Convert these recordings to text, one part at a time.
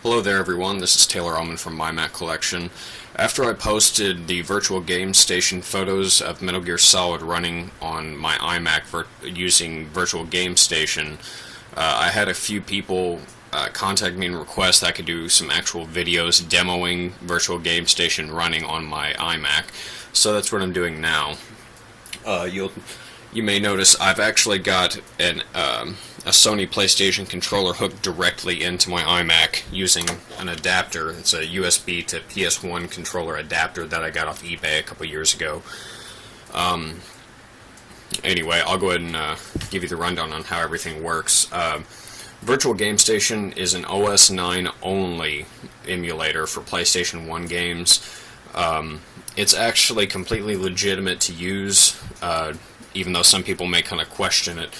Hello there everyone, this is Taylor Allman from iMac Collection. After I posted the virtual game station photos of Metal Gear Solid running on my iMac using Virtual Game Station, I had a few people contact me and request that I could do some actual videos demoing Virtual Game Station running on my iMac. So that's what I'm doing now. You may notice I've actually got a Sony PlayStation controller hooked directly into my iMac using an adapter. It's a USB to PS1 controller adapter that I got off eBay a couple years ago. Anyway, I'll go ahead and give you the rundown on how everything works. Virtual Game Station is an OS 9 only emulator for PlayStation 1 games. It's actually completely legitimate to use, even though some people may kind of question it.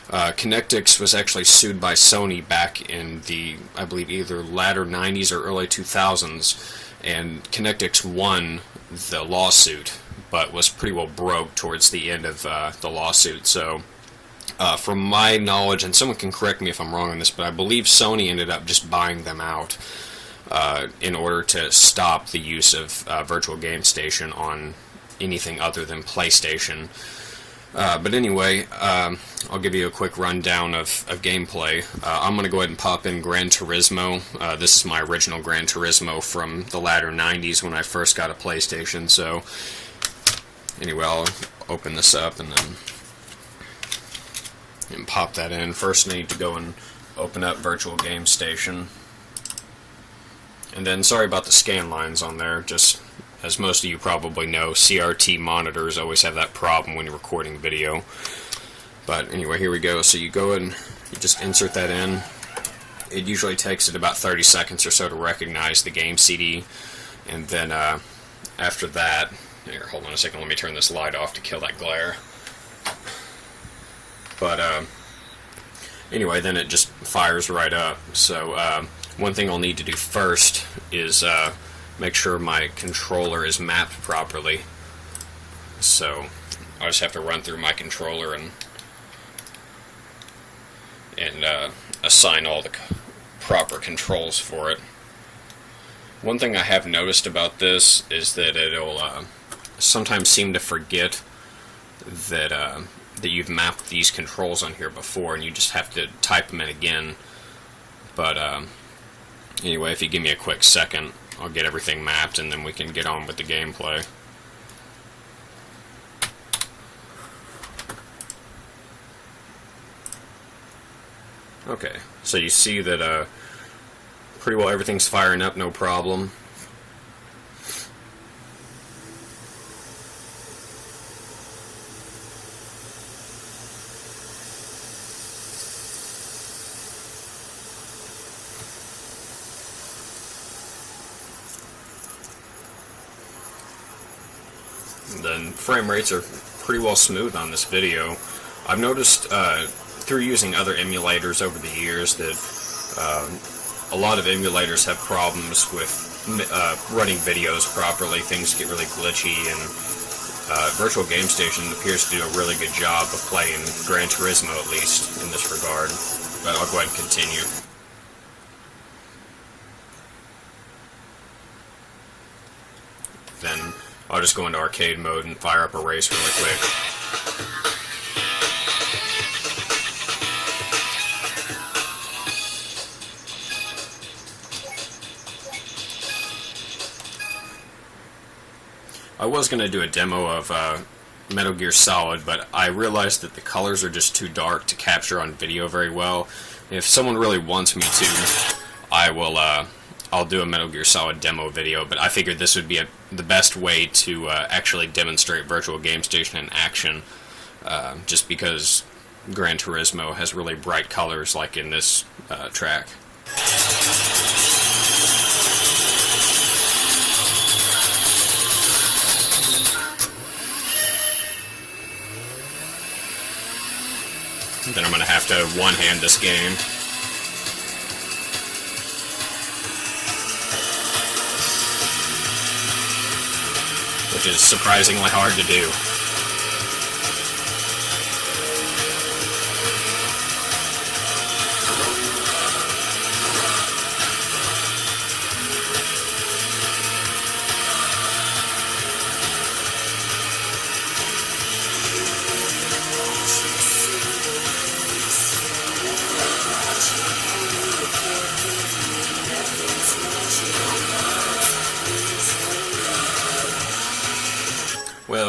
Connectix was actually sued by Sony back in the, I believe, either latter 90s or early 2000s, and Connectix won the lawsuit, but was pretty well broke towards the end of the lawsuit. So, from my knowledge, and someone can correct me if I'm wrong on this, but I believe Sony ended up just buying them out in order to stop the use of Virtual Game Station on anything other than PlayStation. But anyway, I'll give you a quick rundown of gameplay. I'm going to go ahead and pop in Gran-Turismo. This is my original Gran-Turismo from the latter 90s when I first got a PlayStation. So anyway, I'll open this up and pop that in. First I need to go and open up Virtual Game Station. And then, sorry about the scan lines on there, just as most of you probably know, CRT monitors always have that problem when you're recording video. But anyway, here we go. So you go and you just insert that in. It usually takes it about 30 seconds or so to recognize the game CD. And then after that, here, hold on a second, let me turn this light off to kill that glare. But anyway, then it just fires right up. So one thing I'll need to do first is make sure my controller is mapped properly. So I just have to run through my controller and assign all the proper controls for it. One thing I have noticed about this is that it'll sometimes seem to forget that that you've mapped these controls on here before, and you just have to type them in again. But anyway, if you give me a quick second, I'll get everything mapped and then we can get on with the gameplay. Okay, so you see that pretty well everything's firing up, no problem. Then frame rates are pretty well smooth on this video. I've noticed through using other emulators over the years that a lot of emulators have problems with running videos properly. Things get really glitchy, and Virtual Game Station appears to do a really good job of playing Gran-Turismo, at least in this regard. But I'll go ahead and continue. Then I'll just go into arcade mode and fire up a race really quick. I was going to do a demo of Metal Gear Solid, but I realized that the colors are just too dark to capture on video very well. If someone really wants me to, I'll do a Metal Gear Solid demo video, but I figured this would be the best way to actually demonstrate Virtual Game Station in action, just because Gran-Turismo has really bright colors like in this track. Then I'm going to have to one-hand this game. Which is surprisingly hard to do.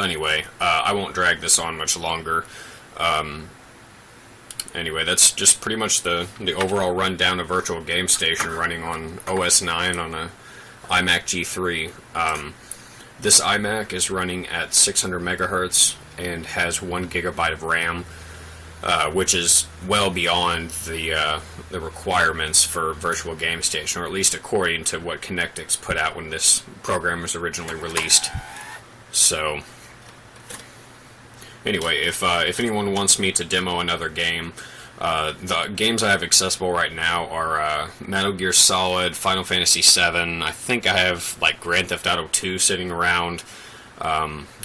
anyway, I won't drag this on much longer. Anyway, that's just pretty much the overall rundown of Virtual Game Station running on OS 9 on a iMac G3. This iMac is running at 600 megahertz and has 1 gigabyte of RAM, which is well beyond the requirements for Virtual Game Station, or at least according to what Connectix put out when this program was originally released. So, anyway, if anyone wants me to demo another game, the games I have accessible right now are Metal Gear Solid, Final Fantasy VII. I think I have like Grand Theft Auto 2 sitting around.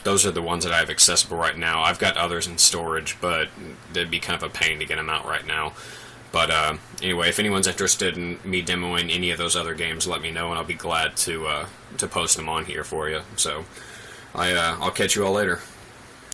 Those are the ones that I have accessible right now. I've got others in storage, but it'd be kind of a pain to get them out right now. But anyway, if anyone's interested in me demoing any of those other games, let me know, and I'll be glad to post them on here for you. So I'll catch you all later.